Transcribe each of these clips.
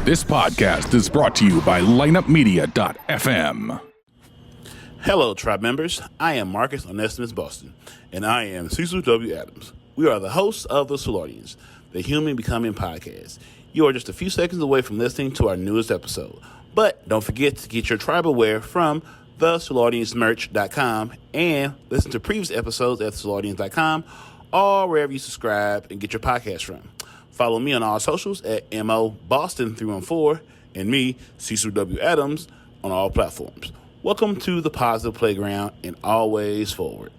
This podcast is brought to you by lineupmedia.fm. Hello, tribe members. I am Marcus Onesimus Boston, and I am Cecil W. Adams. We are the hosts of the Soulardians, the Human Becoming Podcast. You are just a few seconds away from listening to our newest episode. But don't forget to get your tribal wear from the Soulardiansmerch.com and listen to previous episodes at Soulardians.com or wherever you subscribe and get your podcast from. Follow me on all socials at MOBoston314 and me, Cecil W. Adams, on all platforms. Welcome to the Positive Playground and always forward.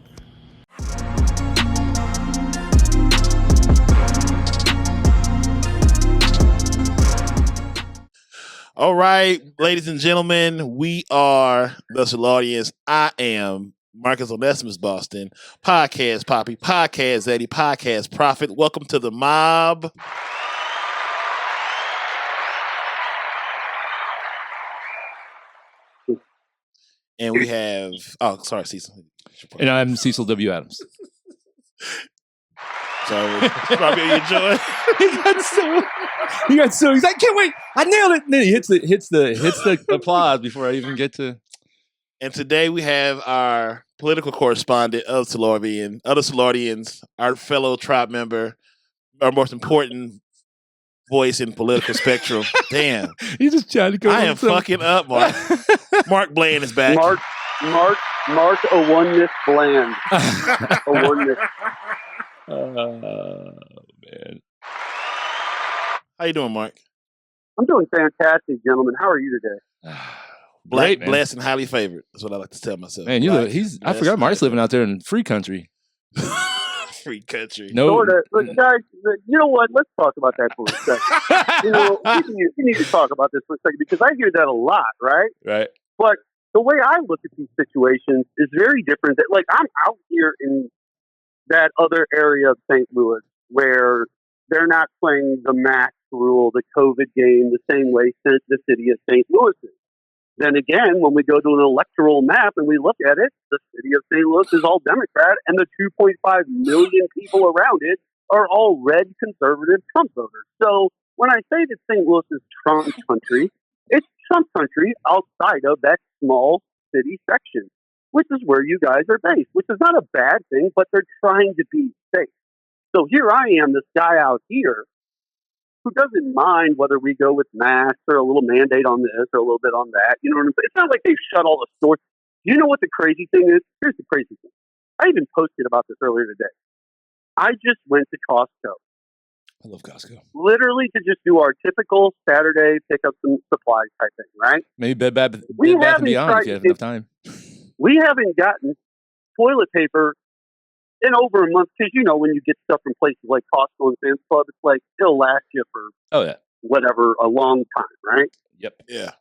All right, ladies and gentlemen, we are the Soulardians. I am Marcus Onesimus Boston, Podcast Poppy, Podcast Eddie, Podcast Prophet. Welcome to the mob. And we have, sorry, Cecil. And I'm Cecil W. Adams. Sorry, probably enjoy. He got so he's like, can't wait, I nailed it. And then he hits the applause before I even get to. And today we have our political correspondent of Soulardians, our fellow tribe member, our most important voice in political spectrum. Damn. He's just trying to go. I am fucking up, Mark. Mark Bland is back. Mark, a oneness Bland. A oneness. Man. How you doing, Mark? I'm doing fantastic, gentlemen. How are you today? Black, Great, blessed, and highly favored. That's what I like to tell myself. Man, I forgot Mark's living out there in free country. Free country. No. Sorta. But guys, you know what? Let's talk about that for a second. We need to talk about this for a second because I hear that a lot, right? Right. But the way I look at these situations is very different. Like, I'm out here in that other area of St. Louis where they're not playing the mask rule, the COVID game, the same way the city of St. Louis is. Then again, when we go to an electoral map and we look at it, the city of St. Louis is all Democrat, and the 2.5 million people around it are all red conservative Trump voters. So when I say that St. Louis is Trump country, it's Trump country outside of that small city section, which is where you guys are based, which is not a bad thing, but they're trying to be safe. So here I am, this guy out here, who doesn't mind whether we go with masks or a little mandate on this or a little bit on that. You know what I'm saying? It's not like they've shut all the stores. You know what the crazy thing is? Here's the crazy thing. I even posted about this earlier today. I just went to Costco. I love Costco. Literally to just do our typical Saturday pick up some supplies type thing, right? Maybe Bed Bath and Beyond if you have enough time. We haven't gotten toilet paper in over a month because, you know, when you get stuff from places like Costco and Sam's Club, it's like it'll last you for whatever, a long time, right? Yep. Yeah.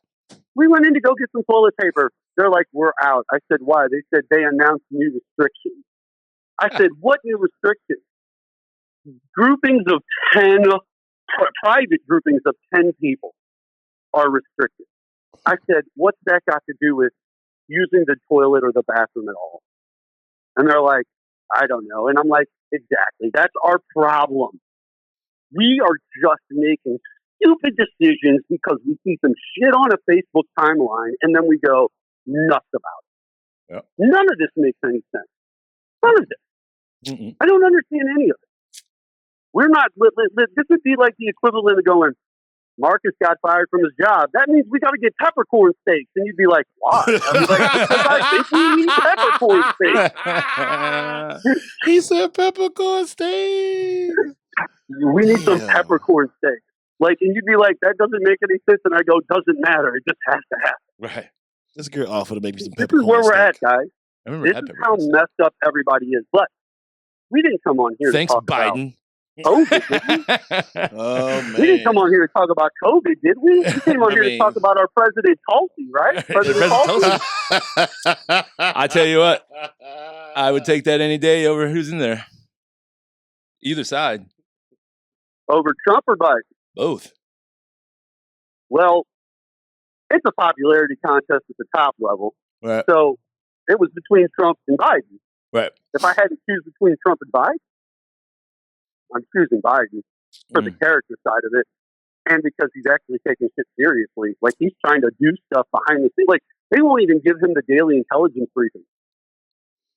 We went in to go get some toilet paper. They're like, we're out. I said, why? They said they announced new restrictions. I said, what new restrictions? Groupings of 10, private groupings of 10 people are restricted. I said, what's that got to do with using the toilet or the bathroom at all? And they're like, I don't know. And I'm like, exactly. That's our problem. We are just making stupid decisions because we see some shit on a Facebook timeline and then we go nuts about it. Yep. None of this makes any sense. None of this. Mm-mm. I don't understand any of it. We're not, this would be like the equivalent of going, Marcus got fired from his job. That means we got to get peppercorn steaks. And you'd be like, why? I'd be like, because I think we need peppercorn steaks. He said peppercorn steaks. We need some peppercorn steaks. Like, and you'd be like, that doesn't make any sense. And I go, doesn't matter. It just has to happen. Right. This girl offered to make me some peppercorn steaks. This is where we're at, guys. This is how messed up everybody is. But we didn't come on here to talk Biden. About COVID, did we? Oh, man. We didn't come on here to talk about COVID, did we? We came on here to talk about our President Tulsi, right? President Tulsi. I tell you what, I would take that any day over who's in there. Either side. Over Trump or Biden? Both. Well, it's a popularity contest at the top level. Right. So it was between Trump and Biden. Right. If I had to choose between Trump and Biden, I'm choosing Biden for the character side of it. and because he's actually taking shit seriously. Like, he's trying to do stuff behind the scenes. Like, they won't even give him the daily intelligence briefing.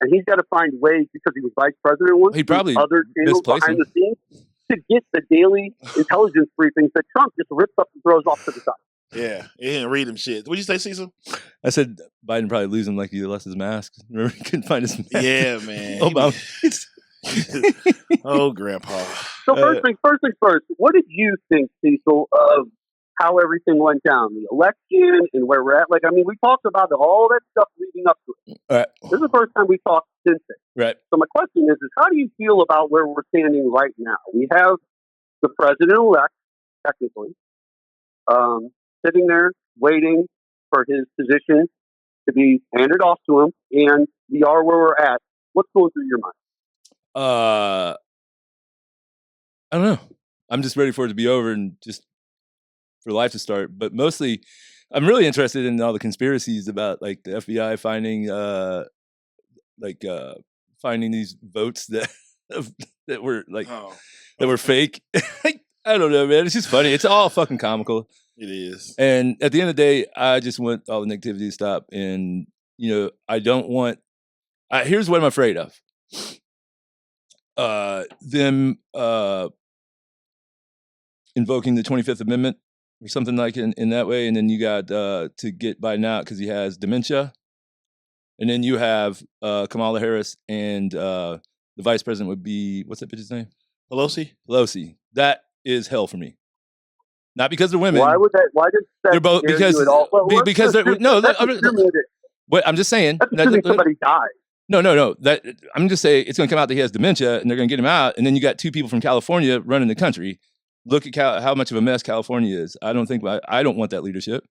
And he's got to find ways, because he was vice president once, He probably other channels misplaced behind him. the scenes to get the daily intelligence briefings that Trump just rips up and throws off to the side. Yeah, he didn't read them shit. What'd you say, Cecil? I said Biden probably lose him like he lost his mask. Remember, he couldn't find his mask. Yeah, man. Obama. Oh, Grandpa. So first things first, what did you think, Cecil, of how everything went down, the election and where we're at? Like, I mean, we talked about all that stuff leading up to it. Right. This is the first time we talked since then. Right. So my question is how do you feel about where we're standing right now? We have the president-elect, technically, sitting there waiting for his position to be handed off to him, and we are where we're at. What's going through your mind? I don't know. I'm just ready for it to be over and just for life to start. But mostly, I'm really interested in all the conspiracies about like the FBI finding these votes that that were like that were fake. I don't know, man. It's just funny. It's all fucking comical. It is. And at the end of the day, I just want all the negativity to stop. And I don't want. Here's what I'm afraid of. Them invoking the 25th Amendment or something like in that way, and then you got to get Biden out because he has dementia, and then you have Kamala Harris and the vice president would be what's that bitch's name? Pelosi. That is hell for me. Not because they're women. Why would that? Why did that? They're both scare you at all? Well, because they're no. What I'm just saying. That's assuming somebody died. No. That I'm just saying it's going to come out that he has dementia, and they're going to get him out, and then you got two people from California running the country. Look at how much of a mess California is. I don't want that leadership.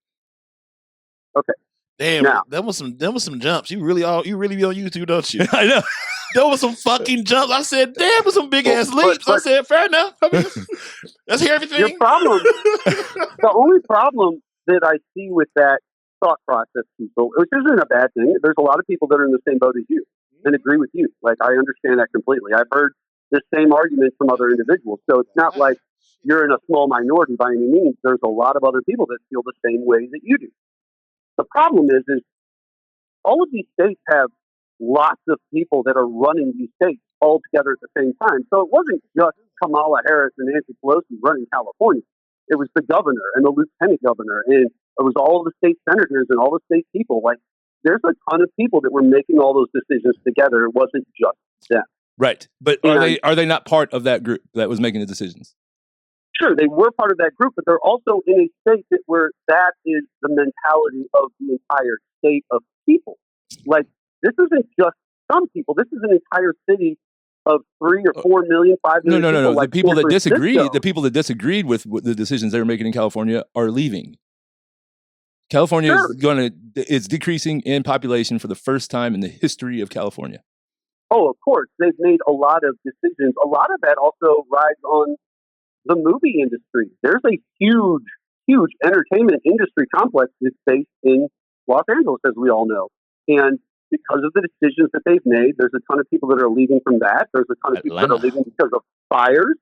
Okay. Damn, now, that was some jumps. You really be on YouTube, don't you? I know. There was some fucking jumps. I said, damn, with some big ass leaps. I said, fair enough. I mean, let's hear everything. Your problem, the only problem that I see with that thought process, people, which isn't a bad thing. There's a lot of people that are in the same boat as you and agree with you. Like, I understand that completely. I've heard the same argument from other individuals. So it's not like you're in a small minority by any means. There's a lot of other people that feel the same way that you do. The problem is all of these states have lots of people that are running these states all together at the same time. So it wasn't just Kamala Harris and Nancy Pelosi running California. It was the governor and the lieutenant governor, and it was all the state senators and all the state people. Like, there's a ton of people that were making all those decisions together. It wasn't just them. Right. But are they not part of that group that was making the decisions? Sure, they were part of that group, but they're also in a state where that is the mentality of the entire state of people. Like, this isn't just some people. This is an entire city of 3 or 4 million, 5 million. No. Like the people that Francisco. disagreed with the decisions they were making in California are leaving. California is decreasing in population for the first time in the history of California. Oh, of course. They've made a lot of decisions. A lot of that also rides on the movie industry. There's a huge, huge entertainment industry complex that's based in Los Angeles, as we all know. And because of the decisions that they've made, there's a ton of people that are leaving from that. There's a ton of people that are leaving because of fires.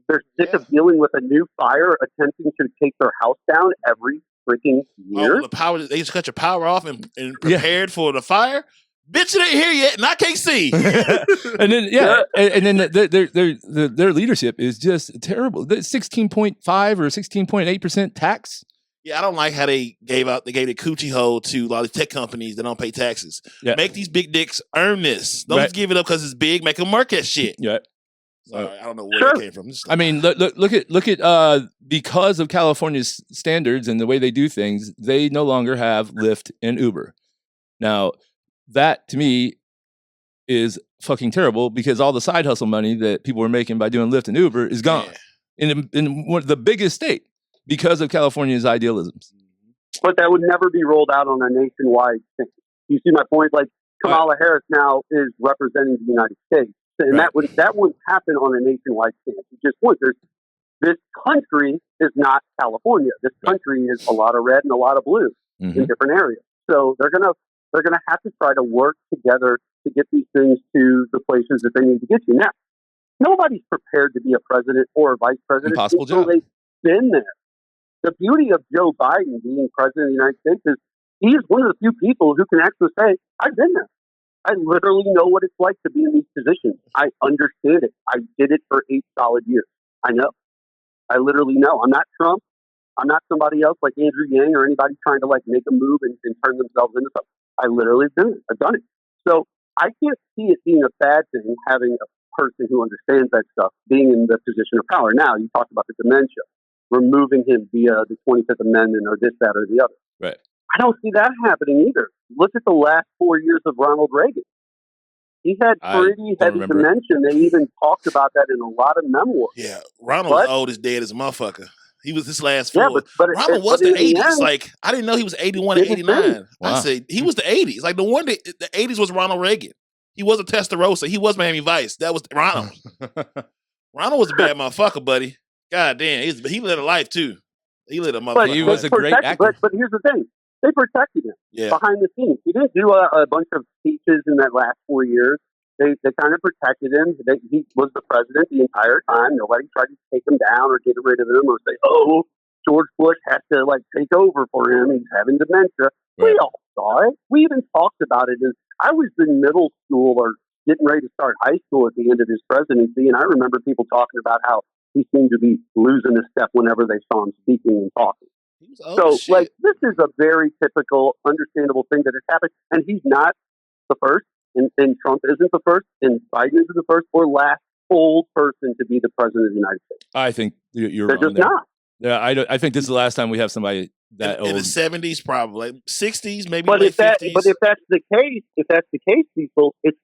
They're sick of dealing with a new fire attempting to take their house down every freaking year. Oh, the power, they just cut your power off and prepared for the fire. Bitch, it ain't here yet, and I can't see. and then their leadership is just terrible. The 16.5 or 16.8% tax. Yeah, I don't like how they gave the coochie hole to a lot of tech companies that don't pay taxes. Yeah. Make these big dicks earn this. Don't just give it up because it's big. Make them mark that shit. Yeah. Sorry, I don't know where it came from. I mean, look at because of California's standards and the way they do things, they no longer have Lyft and Uber. Now, that to me is fucking terrible because all the side hustle money that people were making by doing Lyft and Uber is gone in one of the biggest state because of California's idealisms. But that would never be rolled out on a nationwide thing. You see my point? Like, Kamala Harris now is representing the United States, and that wouldn't happen on a nationwide stance. It just would. This country is not California. This country is a lot of red and a lot of blue in different areas. So they're gonna have to try to work together to get these things to the places that they need to get to. Now, nobody's prepared to be a president or a vice president Impossible until job. they've been there. the beauty of Joe Biden being president of the United States is he is one of the few people who can actually say, I've been there. I literally know what it's like to be in these positions. I understand it. I did it for 8 solid years. I know. I literally know. I'm not Trump. I'm not somebody else like Andrew Yang or anybody trying to like make a move and turn themselves into something. I literally have done it. I've done it. So I can't see it being a bad thing having a person who understands that stuff being in the position of power. Now, you talked about the dementia, removing him via the 25th Amendment or this, that, or the other. Right. I don't see that happening either. Look at the last 4 years of Ronald Reagan. He had pretty heavy dementia. They even talked about that in a lot of memoirs. Yeah, Ronald was old as dead as a motherfucker. He was his last 4. Yeah, but Ronald was the 80s. Like, I didn't know he was 81 and 89. Wow. I said he was the 80s. Like, the 80s was Ronald Reagan. He was a Testarossa. He was Miami Vice. That was Ronald. Ronald was a bad motherfucker, buddy. God damn, he lived a life too. He lived a motherfucker. But he was a great actor. But here's the thing: they protected him behind the scenes. He didn't do a bunch of speeches in that last 4 years. They kind of protected him. He was the president the entire time. Nobody tried to take him down or get rid of him or say, "Oh, George Bush has to like take over for him. He's having dementia." Right. We all saw it. We even talked about it. And I was in middle school or getting ready to start high school at the end of his presidency, and I remember people talking about how he seemed to be losing a step whenever they saw him speaking and talking. So, like, this is a very typical, understandable thing that has happened, and he's not the first. And Trump isn't the first, and Biden isn't the first or last old person to be the president of the United States. I think you're They're wrong just there. not. Yeah, I think this is the last time we have somebody that old. In the 70s, probably 60s, maybe But late if that, 50s. but if that's the case, people, it's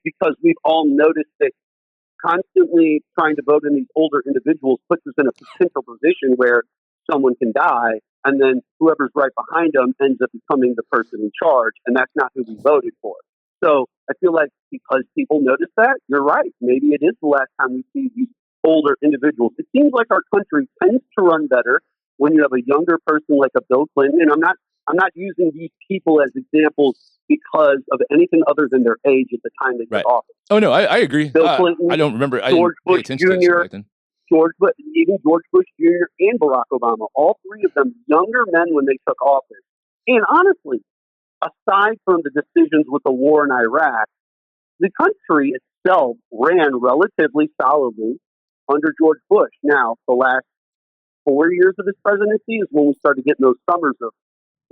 because we've all noticed that constantly trying to vote in these older individuals puts us in a potential position where someone can die, and then whoever's right behind them ends up becoming the person in charge, and that's not who we voted for. So I feel like because people notice that, you're right. Maybe it is the last time we see these older individuals. It seems like our country tends to run better when you have a younger person like a Bill Clinton. And I'm not using these people as examples because of anything other than their age at the time they took office. Oh no, I agree. Bill Clinton, I don't remember. George I Bush didn't pay attention to Jr., back then. even George Bush Jr. and Barack Obama, all three of them younger men when they took office. And honestly, aside from the decisions with the war in Iraq, the country itself ran relatively solidly under George Bush. Now, the last 4 years of his presidency is when we started getting those summers of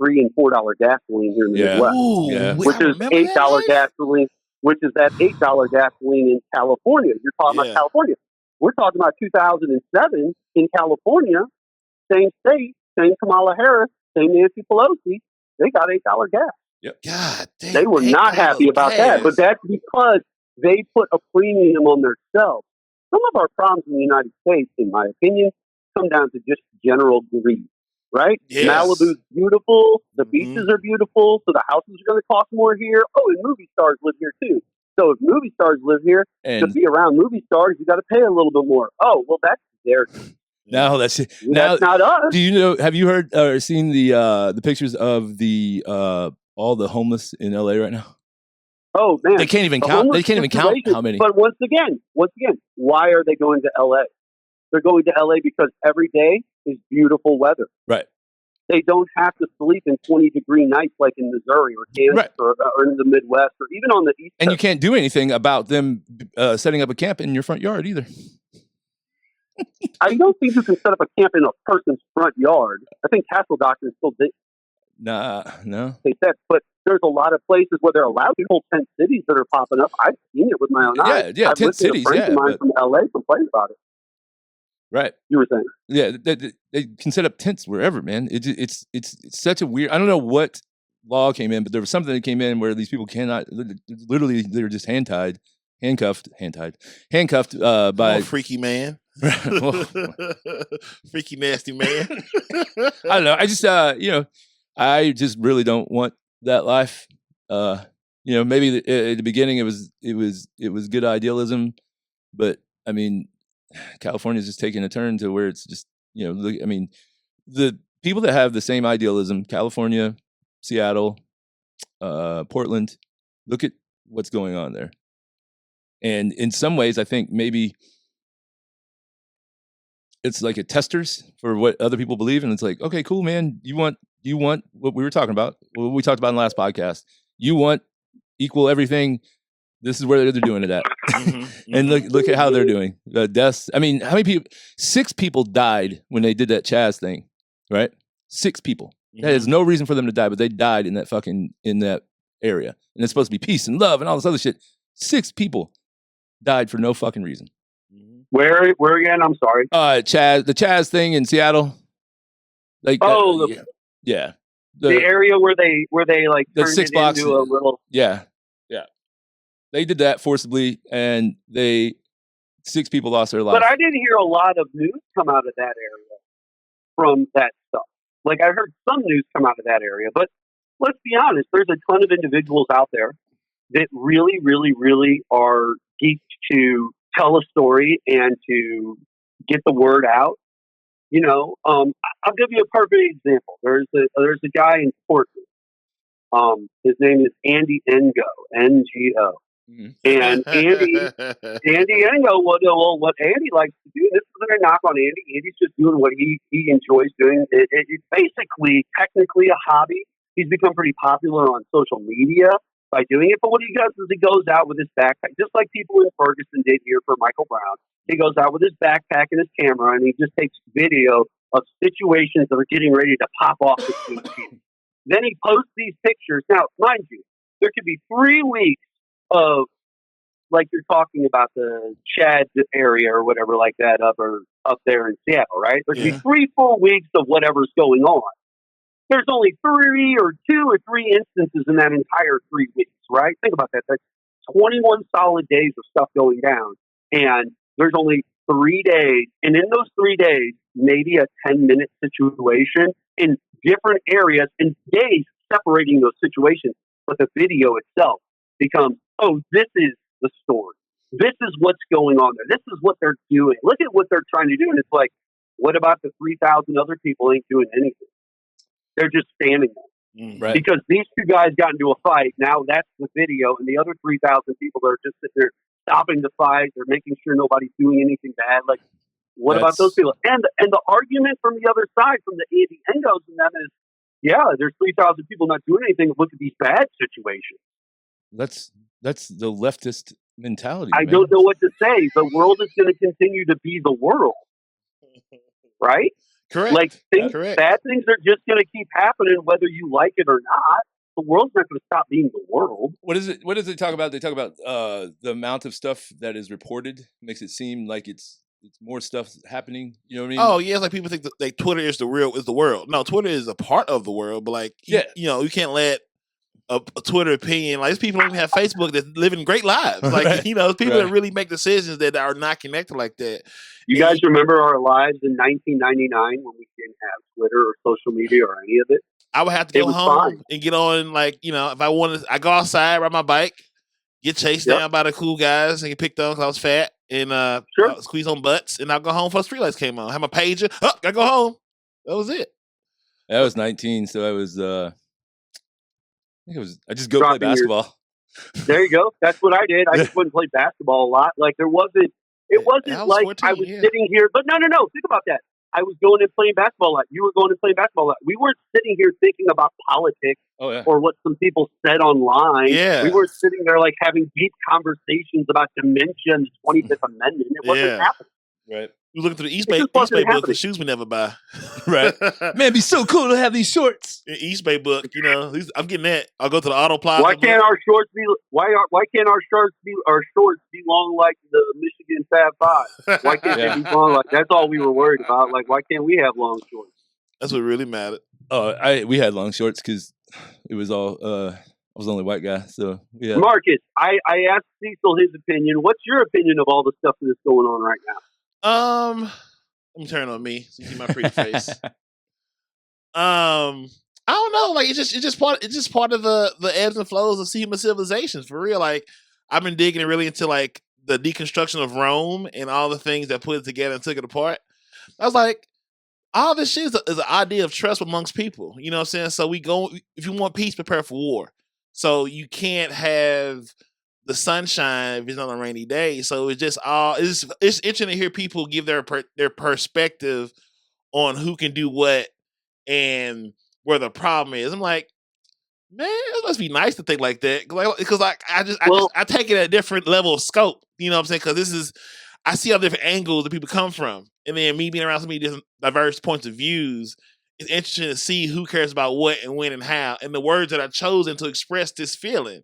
$3 and $4 gasoline here in the Midwest, which is $8 gasoline, which is that $8 gasoline in California. You're talking about California. We're talking about 2007 in California, same state, same Kamala Harris, same Nancy Pelosi. They got $8 gas. Yep. God damn, they were not happy about that, but that's because they put a premium on themselves. Some of our problems in the United States, in my opinion, come down to just general greed, right? Yes. Malibu's beautiful, the beaches are beautiful, so the houses are going to cost more here. Oh, and movie stars live here too. So if movie stars live here, to be around movie stars, you got to pay a little bit more. Oh, well, that's their No, that's not us. Do you know? Have you heard or seen the pictures of the all the homeless in LA right now? Oh man, they can't even count. They can't even count how many. But once again, why are they going to LA? They're going to LA because every day is beautiful weather. Right. They don't have to sleep in 20-degree nights like in Missouri or Kansas or in the Midwest or even on the East Coast. And you can't do anything about them setting up a camp in your front yard either. I don't think you can set up a camp in a person's front yard. I think Castle Doctrine still did. No. They said, but there's a lot of places where they're allowed to hold tent cities that are popping up. I've seen it with my own eyes. Yeah, I've tent cities. A friend of mine from LA complained about it. Right. You were saying? Yeah, they can set up tents wherever, man. It's such a weird. I don't know what law came in, but there was something that came in where these people cannot. Literally, they're just handcuffed by freaky man. Freaky nasty man. I don't know. I just I just really don't want that life. Maybe at the beginning it was good idealism, but I mean, California's just taking a turn to where it's just the people that have the same idealism, California, Seattle, Portland, look at what's going on there. And in some ways, I think maybe it's like a testers for what other people believe, and it's like, okay, cool, man. You want what we were talking about, what we talked about in the last podcast. You want equal everything. This is where they're doing it at. And look at how they're doing. The deaths. I mean, how many people? 6 people died when they did that Chaz thing, right? 6 people. That is no reason for them to die, but they died in that area. And it's supposed to be peace and love and all this other shit. 6 people died for no fucking reason. Where again? I'm sorry. The Chaz thing in Seattle. Like, yeah. The area where they like the turned 6 it blocks into a little. Yeah. They did that forcibly, and 6 people lost their life. But I didn't hear a lot of news come out of that area from that stuff. Like, I heard some news come out of that area, but let's be honest, there's a ton of individuals out there that really, really, really are geeked to tell a story and to get the word out. You know, I'll give you a perfect example. There's a guy in Portland. His name is Andy Ngo, Ngo. And Andy Ngo, well, what Andy likes to do, this isn't a knock on Andy. Andy's just doing what he enjoys doing. It's basically, technically a hobby. He's become pretty popular on social media by doing it. But what he does is he goes out with his backpack, just like people in Ferguson did here for Michael Brown. He goes out with his backpack and his camera, and he just takes video of situations that are getting ready to pop off the scene. Then he posts these pictures. Now, mind you, there could be 3 weeks of, like you're talking about the Chad area or whatever like that up there in Seattle, right? There could be 3 full weeks of whatever's going on. There's only 2 or 3 instances in that entire 3 weeks, right? Think about that. That's 21 solid days of stuff going down. And there's only 3 days. And in those 3 days, maybe a 10-minute situation in different areas and days separating those situations. But the video itself becomes, oh, this is the story. This is what's going on there. This is what they're doing. Look at what they're trying to do. And it's like, what about the 3,000 other people ain't doing anything? They're just standing there. Right. Because these 2 guys got into a fight. Now that's the video. And the other 3,000 people are just sitting there stopping the fight. They're making sure nobody's doing anything bad. Like, what about those people? And the argument from the other side, from the Andy Ngos and them is, yeah, there's 3,000 people not doing anything. Look at these bad situations. That's the leftist mentality. I don't know what to say. The world is going to continue to be the world, right? Correct. Like bad things are just going to keep happening, whether you like it or not. The world's not going to stop being the world. What is it? What does it talk about? They talk about the amount of stuff that is reported makes it seem like it's more stuff happening. You know what I mean? Oh yeah, it's like people think that Twitter is the world. No, Twitter is a part of the world, but like you know, you can't let a Twitter opinion, like, there's people who don't even have Facebook that living great lives. Like, you know, people that really make decisions that are not connected like that. You guys remember our lives in 1999 when we didn't have Twitter or social media or any of it? I would have to go home and get on, like, you know, if I wanted, I go outside, ride my bike, get chased down by the cool guys and get picked on because I was fat and squeeze on butts, and I'll go home before the streetlights came on. I have my pager. Oh, gotta go home. That was it. I was 19, so I was I just go play basketball. There you go. That's what I did. I just wouldn't play basketball a lot. Like it wasn't like 14, I was sitting here, but no. Think about that. I was going and playing basketball a lot. You were going and playing basketball a lot. We weren't sitting here thinking about politics or what some people said online. Yeah. We were sitting there like having deep conversations about dementia and the 25th Amendment. It wasn't happening. Right. We were looking through the East Bay book for shoes we never buy. Right. Man, it'd be so cool to have these shorts. East Bay book, you know. I'm getting that. I'll go to the Auto Plaza. Why can't our shorts be long like the Michigan Fab Five? Why can't they be long like? That's all we were worried about. Like, why can't we have long shorts? That's what really mattered. We had long shorts because it was all I was the only white guy. So yeah. Marcus, I asked Cecil his opinion. What's your opinion of all the stuff that is going on right now? Let me turn on me so you see my pretty face. I don't know. Like it's just part of the ebbs and flows of human civilizations for real. Like I've been digging really into like the deconstruction of Rome and all the things that put it together and took it apart. I was like, all this shit is an idea of trust amongst people. You know what I'm saying? So if you want peace, prepare for war. So you can't have the sunshine if it's on a rainy day. So it's just it's interesting to hear people give their perspective on who can do what and where the problem is. I'm like, man, it must be nice to think like that because I take it at a different level of scope. You know what I'm saying? Because I see all different angles that people come from, and then me being around so many different diverse points of views. It's interesting to see who cares about what and when and how, and the words that are chosen to express this feeling.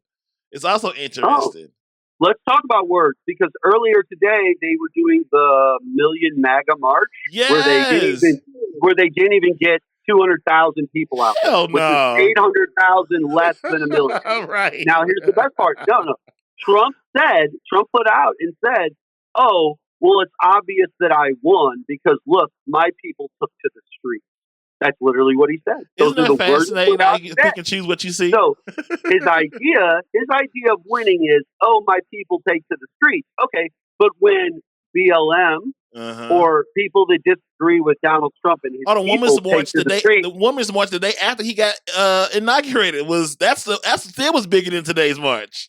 It's also interesting. Let's talk about words, because earlier today they were doing the Million MAGA March, where they didn't even get 200,000 people out, which is 800,000 less than a million. Right. Now here's the best part. No. Trump put out and said, "Oh, well, it's obvious that I won because look, my people took to the streets." That's literally what he said. Isn't that fascinating? How you pick and choose what you see. So his idea of winning is, oh, my people take to the streets. Okay, but when BLM or people that disagree with Donald Trump and his the Women's March the Women's March the day after he got inaugurated was still was bigger than today's march.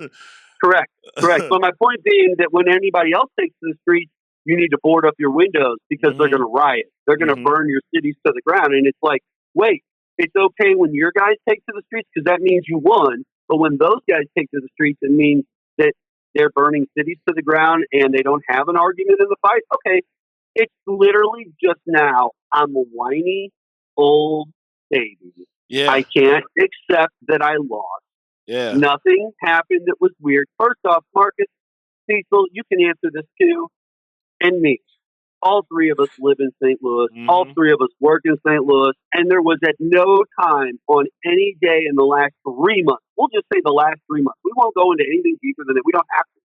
Correct. But my point being that when anybody else takes to the streets, you need to board up your windows because they're going to riot. They're going to burn your cities to the ground. And it's like, wait, it's okay when your guys take to the streets because that means you won. But when those guys take to the streets, it means that they're burning cities to the ground and they don't have an argument in the fight. Okay, it's literally just now I'm a whiny old baby. Yeah. I can't accept that I lost. Yeah. Nothing happened that was weird. First off, Marcus, Cecil, you can answer this too. And me. All three of us live in St. Louis. All three of us work in St. Louis. And there was at no time on any day in the last 3 months, we'll just say the last 3 months. We won't go into anything deeper than that. We don't have to.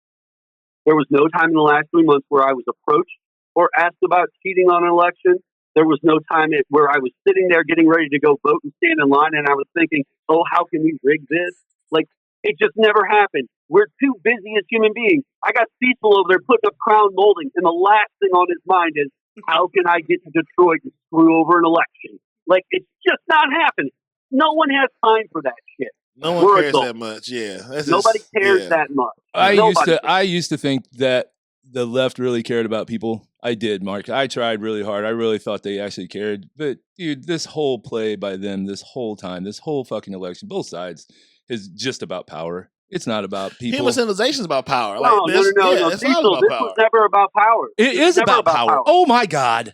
There was no time in the last 3 months where I was approached or asked about cheating on an election. There was no time where I was sitting there getting ready to go vote and stand in line and I was thinking, oh, how can we rig this? Like, it just never happened. We're too busy as human beings. I got Cecil over there putting up crown molding, and the last thing on his mind is, how can I get to Detroit and screw over an election? Like, it's just not happening. No one has time for that shit. No one cares that much, yeah. Nobody cares that much. I used to think that the left really cared about people. I did, Mark. I tried really hard. I really thought they actually cared. But, dude, this whole play by them, this whole time, this whole fucking election, both sides, is just about power. It's not about people. Human civilization is about power. No. Cecil, this was never about power. It is about power. Oh my God!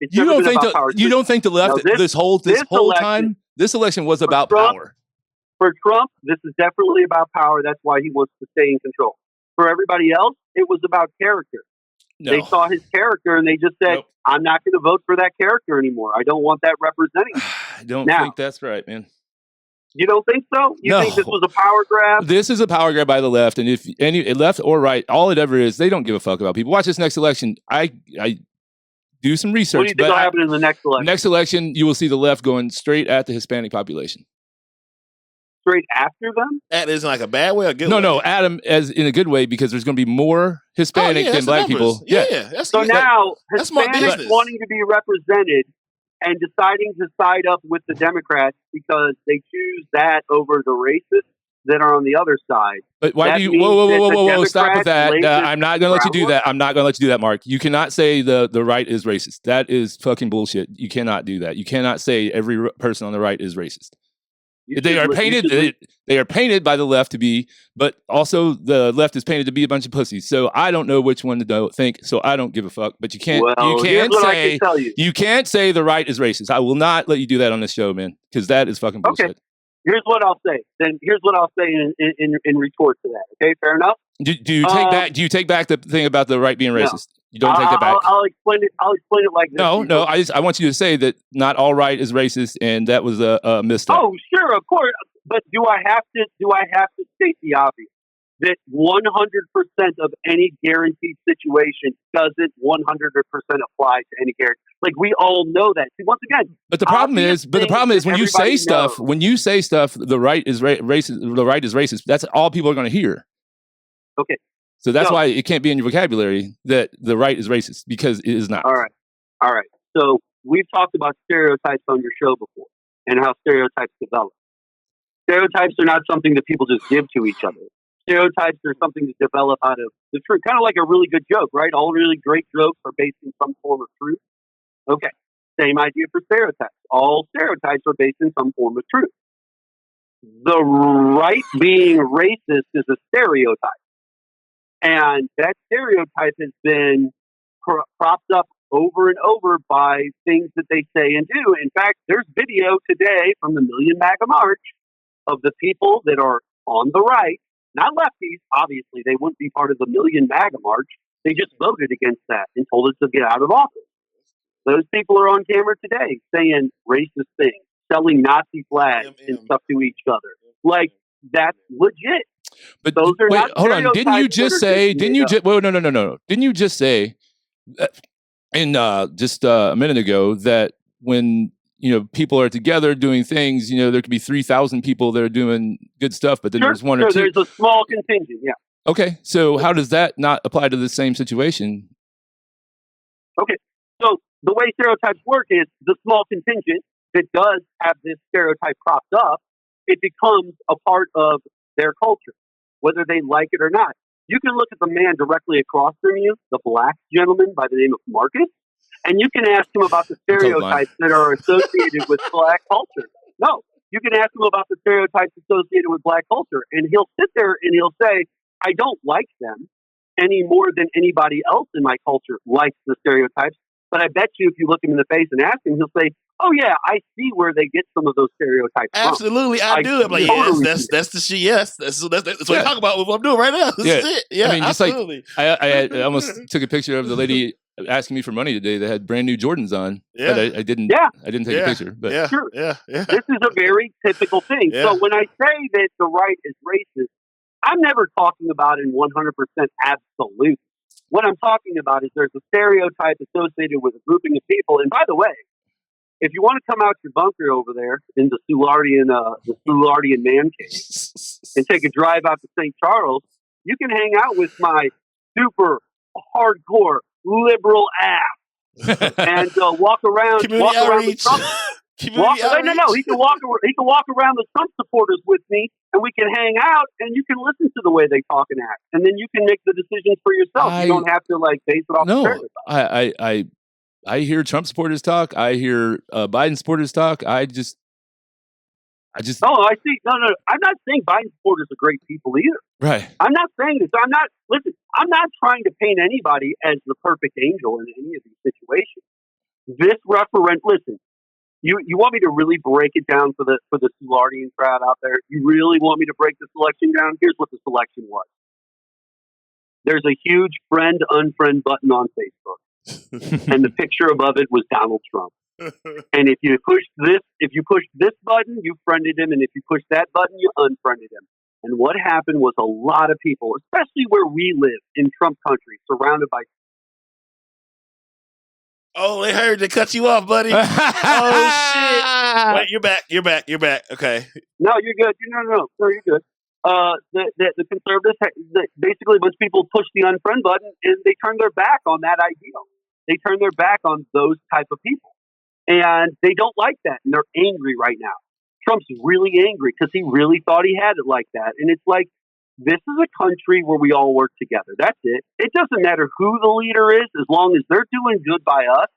You don't think the left this whole time this election was about power? For Trump, this is definitely about power. That's why he wants to stay in control. For everybody else, it was about character. No. They saw his character and they just said, nope. I'm not going to vote for that character anymore. I don't want that representing. I don't think that's right, man. You don't think so? You think this was a power grab? This is a power grab by the left, and if any left or right, all it ever is, they don't give a fuck about people. Watch this next election. I do some research. What do you think will happen in the next election? Next election, you will see the left going straight at the Hispanic population. Straight after them? That isn't like a bad way or a good way? No, Adam, as in a good way, because there's going to be more Hispanic than black people. Yeah. So now, Hispanics wanting to be represented and deciding to side up with the Democrats because they choose that over the racists that are on the other side. But why do you? Whoa! Stop with that! I'm not going to let you do that. I'm not going to let you do that, Mark. You cannot say the right is racist. That is fucking bullshit. You cannot do that. You cannot say every person on the right is racist. They are painted by the left to be, but also the left is painted to be a bunch of pussies. So I don't know which one to think. So I don't give a fuck. But you can't you can't say the right is racist. I will not let you do that on this show, man, because that is fucking bullshit. Okay. Here's what I'll say. Here's what I'll say in retort to that. Okay, fair enough. Do you take back the thing about the right being racist? No. You don't take that back. I'll explain it like this. No. I want you to say that not all right is racist, and that was a misstep. Oh, sure, of course. But do I have to state the obvious that 100% of any guaranteed situation doesn't 100% apply to any guarantee? Like, we all know that. See, once again, but the problem is when you say stuff, the right is racist. The right is racist. That's all people are going to hear. Okay. So that's why it can't be in your vocabulary that the right is racist, because it is not. All right. So we've talked about stereotypes on your show before and how stereotypes develop. Stereotypes are not something that people just give to each other. stereotypes are something to develop out of the truth. Kind of like a really good joke, right? All really great jokes are based in some form of truth. Okay. Same idea for stereotypes. All stereotypes are based in some form of truth. The right being racist is a stereotype. And that stereotype has been propped up over and over by things that they say and do. In fact, there's video today from the Million MAGA March of the people that are on the right, not lefties. Obviously, they wouldn't be part of the Million MAGA March. They just voted against that and told us to get out of office. Those people are on camera today saying racist things, selling Nazi flags and stuff to each other. Like, that's legit. But those are wait, not hold on. Didn't you just say? Didn't you just? Well, no. Didn't you just say? Just a minute ago, that when people are together doing things, there could be 3,000 people that are doing good stuff, but then there's one or two. There's a small contingent. Yeah. Okay, so how does that not apply to the same situation? Okay, so the way stereotypes work is the small contingent that does have this stereotype propped up, it becomes a part of their culture, whether they like it or not. You can look at the man directly across from you, the black gentleman by the name of Marcus, and you can ask him about the stereotypes that are associated with black culture. No, you can ask him about the stereotypes associated with black culture, and he'll sit there and he'll say, I don't like them any more than anybody else in my culture likes the stereotypes. But I bet you if you look him in the face and ask him, he'll say, oh, yeah, I see where they get some of those stereotypes Absolutely, from. I do. I'm like, totally yes, that's the shit. Yes, that's what I'm talking about. What I'm doing right now. This is it. Yeah, I mean, just absolutely. like I almost took a picture of the lady asking me for money today that had brand new Jordans on. Yeah, but I didn't take a picture. But sure. Yeah. This is a very typical thing. Yeah. So when I say that the right is racist, I'm never talking about in 100% absolute. What I'm talking about is there's a stereotype associated with a grouping of people. And by the way, if you want to come out your bunker over there in the Soulardian man cave and take a drive out to St. Charles, you can hang out with my super hardcore liberal ass and walk around. Community outreach. He can walk around the Trump supporters with me, and we can hang out, and you can listen to the way they talk and act, and then you can make the decisions for yourself. You don't have to base it off. No, I hear Trump supporters talk. I hear Biden supporters talk. I just. Oh, I see. No. I'm not saying Biden supporters are great people either. Right. I'm not saying this. I'm not trying to paint anybody as the perfect angel in any of these situations. This referendum, listen, you want me to really break it down for the Soulardian crowd out there? You really want me to break this election down? Here's what this election was. There's a huge friend unfriend button on Facebook, and the picture above it was Donald Trump. And if you push this button, you friended him, and if you push that button, you unfriended him. And what happened was a lot of people, especially where we live in Trump country, surrounded by. Oh, they heard to cut you off, buddy. Oh shit! Wait, you're back. Okay. No, you're good. No, you're good. The conservatives, basically, a bunch of people push the unfriend button, and they turn their back on that ideal. They turn their back on those type of people. And they don't like that, and they're angry right now. Trump's really angry because he really thought he had it like that. And it's like, this is a country where we all work together. That's it. It doesn't matter who the leader is, as long as they're doing good by us.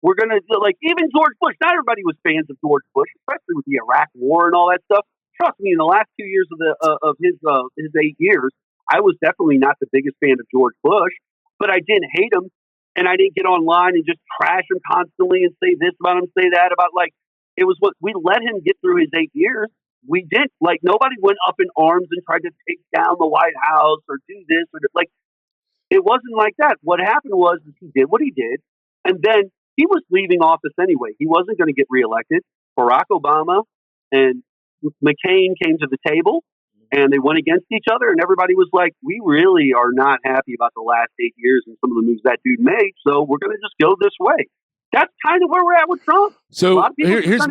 We're going to, even George Bush, not everybody was fans of George Bush, especially with the Iraq War and all that stuff. Trust me, in the last 2 years of his 8 years, I was definitely not the biggest fan of George Bush, but I didn't hate him. And I didn't get online and just trash him constantly and say this about him, say that about, it was what we let him get through his 8 years. We didn't, nobody went up in arms and tried to take down the White House or do this or it wasn't like that. What happened was he did what he did, and then he was leaving office anyway. He wasn't going to get reelected. Barack Obama and McCain came to the table, and they went against each other, and everybody was like, we really are not happy about the last 8 years and some of the moves that dude made, so we're going to just go this way. That's kind of where we're at with Trump. So here's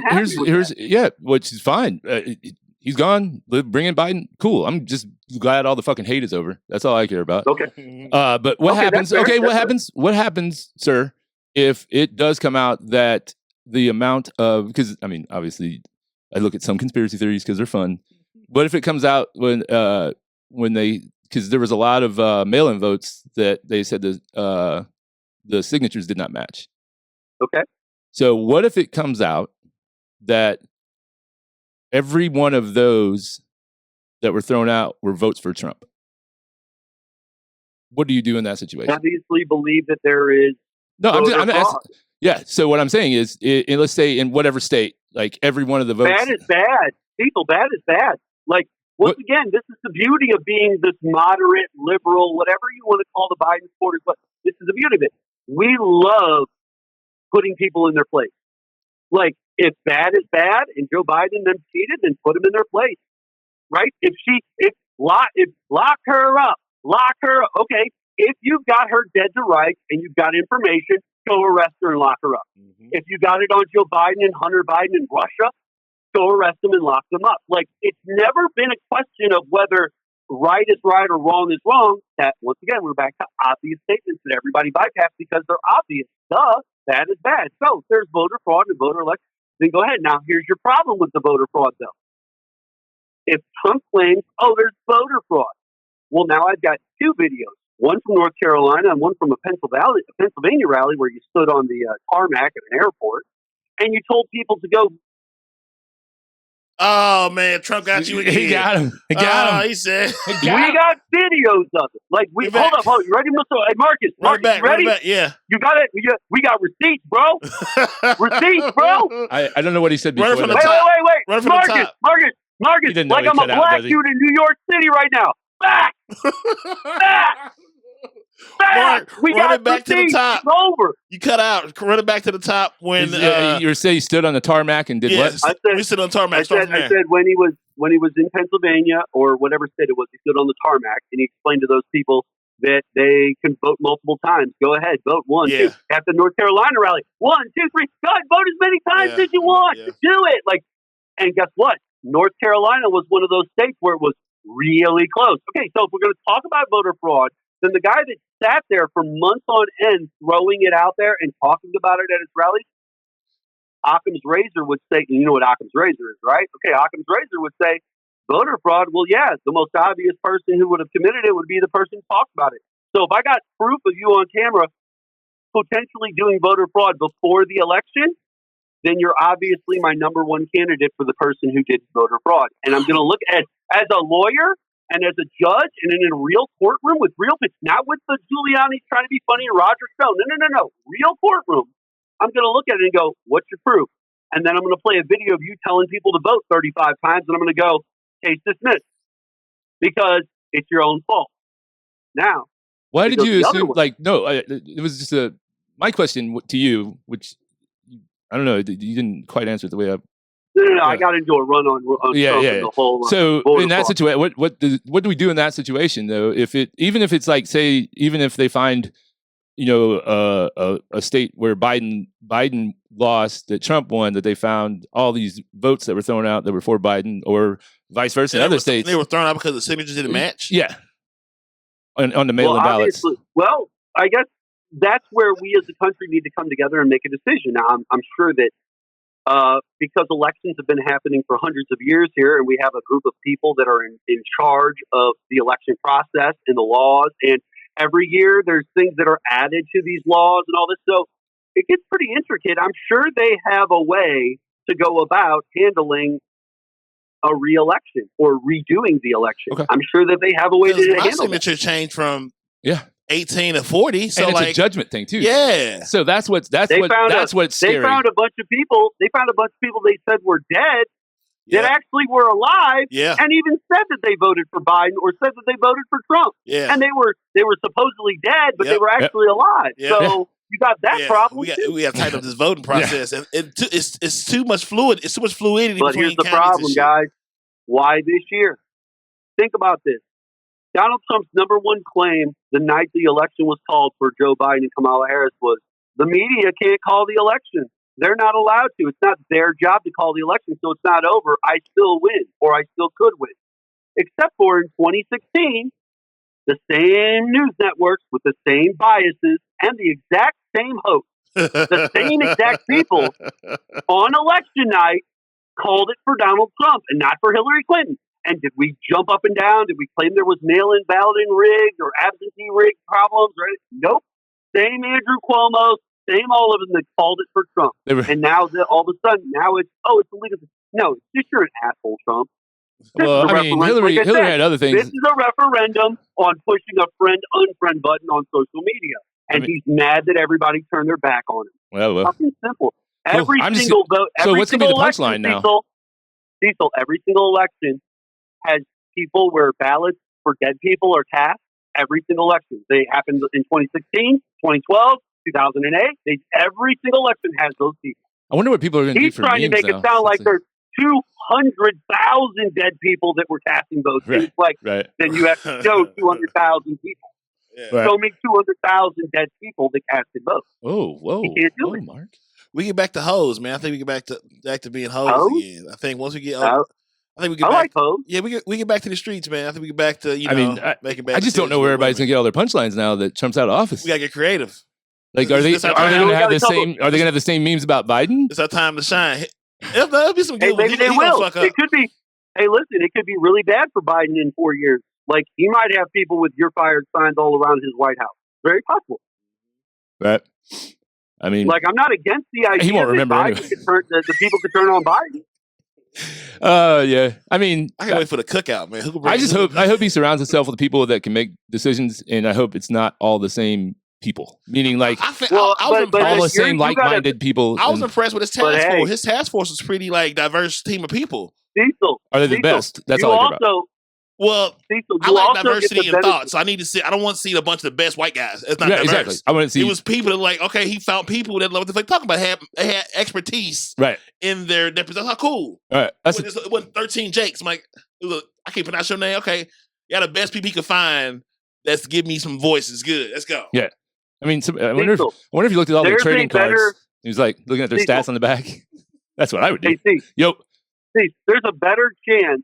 which is fine. He's gone. Bring in Biden. Cool. I'm just glad all the fucking hate is over. That's all I care about. Okay. But what happens? Okay, what happens? What happens, sir, if it does come out that the amount of, because I mean, obviously, I look at some conspiracy theories because they're fun. But if it comes out when when because there was a lot of mail-in votes that they said the signatures did not match. Okay. So what if it comes out that every one of those that were thrown out were votes for Trump? What do you do in that situation? Obviously believe that there is No, voter I'm asking. fraud. Yeah. So what I'm saying is, let's say in whatever state, like every one of the votes. Bad is bad. People, bad is bad. Like, once again, this is the beauty of being this moderate, liberal, whatever you want to call the Biden supporters, but this is the beauty of it. We love putting people in their place. Like, if bad is bad and Joe Biden them cheated, then put them in their place. Right? If lock her up. Okay. If you've got her dead to rights and you've got information, go arrest her and lock her up. Mm-hmm. If you got it on Joe Biden and Hunter Biden in Russia, go arrest them and lock them up. Like, it's never been a question of whether right is right or wrong is wrong. That, once again, we're back to obvious statements that everybody bypassed because they're obvious. Duh, bad is bad. So if there's voter fraud and voter election, then go ahead. Now, here's your problem with the voter fraud, though. If Trump claims, there's voter fraud, well, now I've got two videos, one from North Carolina and one from a Pennsylvania rally where you stood on the tarmac at an airport and you told people to go. Oh, man, Trump got you again. He got him. He got him. He said. We got videos of it. Like, hold up. You ready, Mr. Hey, Marcus? Marcus, you ready? Yeah. You got it? We got receipts, bro. Receipts, bro. I don't know what he said before. Wait. Run from the top. Marcus, like I'm a black dude in New York City right now. Back! We got it back to the top. It's over. You cut out. Run it back to the top when you were saying he stood on the tarmac and did what? We stood on the tarmac. I said when he was in Pennsylvania or whatever state it was, he stood on the tarmac and he explained to those people that they can vote multiple times. Go ahead, vote one, two. At the North Carolina rally, 1, 2, 3. God, vote as many times as you want. Do it. Like, and guess what? North Carolina was one of those states where it was really close. Okay, so if we're going to talk about voter fraud, then the guy that sat there for months on end throwing it out there and talking about it at his rallies, Occam's razor would say, you know what Occam's razor is, right? Okay, Occam's razor would say, voter fraud, well, yeah, the most obvious person who would have committed it would be the person who talked about it. So if I got proof of you on camera potentially doing voter fraud before the election, then you're obviously my number one candidate for the person who did voter fraud. And I'm going to look at, as a lawyer and as a judge and in a real courtroom with real people, not with the Giuliani trying to be funny and Roger Stone. No. Real courtroom. I'm going to look at it and go, what's your proof? And then I'm going to play a video of you telling people to vote 35 times. And I'm going to go, case dismissed. Because it's your own fault. Now. Why did you assume, it was just my question to you, which I don't know, you didn't quite answer it the way I. No, I got into a run on the whole. So in that situation, what do we do in that situation though? Even if it's like, say, even if they find, a state where Biden lost, that Trump won, that they found all these votes that were thrown out that were for Biden, or vice versa in other states. They were thrown out because the signatures didn't match. Yeah, on the mail-in ballots. Well, I guess that's where we as a country need to come together and make a decision. Now, I'm sure that because elections have been happening for hundreds of years here, and we have a group of people that are in charge of the election process and the laws, and every year there's things that are added to these laws and all this. So it gets pretty intricate. I'm sure they have a way to go about handling a re-election or redoing the election. Okay. I'm sure that they have a way to handle it. My signature changed from 18 to 40. So and it's a judgment thing too. Yeah. So that's what's scary. They found a bunch of people they said were dead that actually were alive and even said that they voted for Biden or said that they voted for Trump. Yeah. And they were supposedly dead, but they were actually alive. So you got that problem. We got to tighten up this voting process, and it's too much fluid. It's too much fluidity. But here's the problem, guys. Why this year? Think about this. Donald Trump's number one claim the night the election was called for Joe Biden and Kamala Harris was the media can't call the election. They're not allowed to. It's not their job to call the election, so it's not over. I still win, or I still could win. Except for in 2016, the same news networks with the same biases and the exact same hosts, the same exact people on election night called it for Donald Trump and not for Hillary Clinton. And did we jump up and down? Did we claim there was mail-in balloting rigged or absentee rigged problems? Right? Nope. Same Andrew Cuomo, same all of them that called it for Trump. And now all of a sudden, now it's illegal. No, it's just you're an asshole, Trump. Well, I mean, Hillary had other things. This is a referendum on pushing a friend-unfriend button on social media. And he's mad that everybody turned their back on him. Well. Something simple. Cool. Every single vote. So what's going to be the punchline now? Cecil, every single election has people where ballots for dead people are cast. Every single election. They happened in 2016, 2012, 2008. Every single election has those people. I wonder what people are going to do for memes now. He's trying to make it sound like there's 200,000 dead people that were casting votes. Right. It's like, then you have to show 200,000 people. Yeah. Show me 200,000 dead people that casted votes. Oh, whoa. You can't do it. Mark. We get back to hoes, man. I think we get back to being hoes again. I think once we get I think we get I back. like hoes. Yeah, we get back to the streets, man. I think we get back to making bad. I just don't know where everybody's going to get all their punchlines now that Trump's out of office. We gotta get creative. Like, are they going to have the same? Are they going to have the same memes about Biden? It's our time to shine. There'll be some good Maybe they will. It could be. Hey, listen, it could be really bad for Biden in 4 years. Like, he might have people with "You're fired" signs all around his White House. Very possible. Right. I mean, like, I'm not against the idea he won't remember that anyway. the people could turn on Biden. Yeah. I mean, I can't wait for the cookout, man. I hope he surrounds himself with people that can make decisions, and I hope it's not all the same people. Meaning, like, I was all the same like-minded people. I was impressed with his task force. His task force was pretty diverse team of people. Cecil, are they the best? That's all I care about. Well, Cecil, I like diversity in thought, so I need to see. I don't want to see a bunch of the best white guys. It's not diverse. Exactly. I want to see. It was people that he found people that love what they're talking about. They had expertise, in their position. That's how cool. All right, it wasn't 13 Jakes. I'm like, I can't pronounce your name. Okay, you got the best people he could find. That's give me some voices. Good. Let's go. Yeah. I mean, I wonder if you looked at all their trading cards. He was like looking at their stats on the back. That's what I would do. Hey, there's a better chance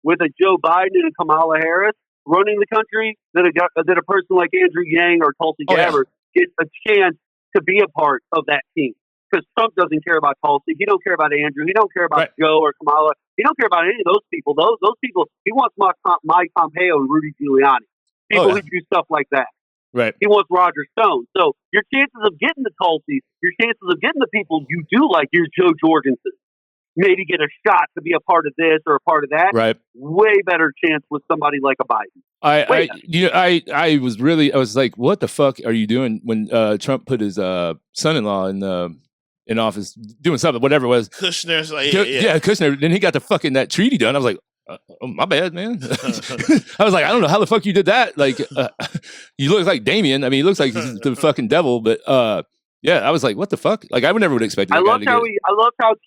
with a Joe Biden and a Kamala Harris running the country that a person like Andrew Yang or Tulsi Gabbard gets a chance to be a part of that team. Because Trump doesn't care about Tulsi. He don't care about Andrew. He don't care about Joe or Kamala. He don't care about any of those people. Those people, he wants Mike Pompeo and Rudy Giuliani. People who do stuff like that. Right. He wants Roger Stone. So your chances of getting the Tulsi, your chances of getting the people you do like, your Joe Jorgensen, maybe get a shot to be a part of this or a part of that. Right. Way better chance with somebody like a Biden. I was like, what the fuck are you doing when Trump put his son-in-law in office doing something, whatever it was. Kushner's like, Kushner. Then he got that treaty done. I was like, oh, my bad, man. I was like, I don't know how the fuck you did that. Like, you look like Damien. I mean, he looks like he's the fucking devil, but I was like, what the fuck? Like, I would never would expect that. I loved how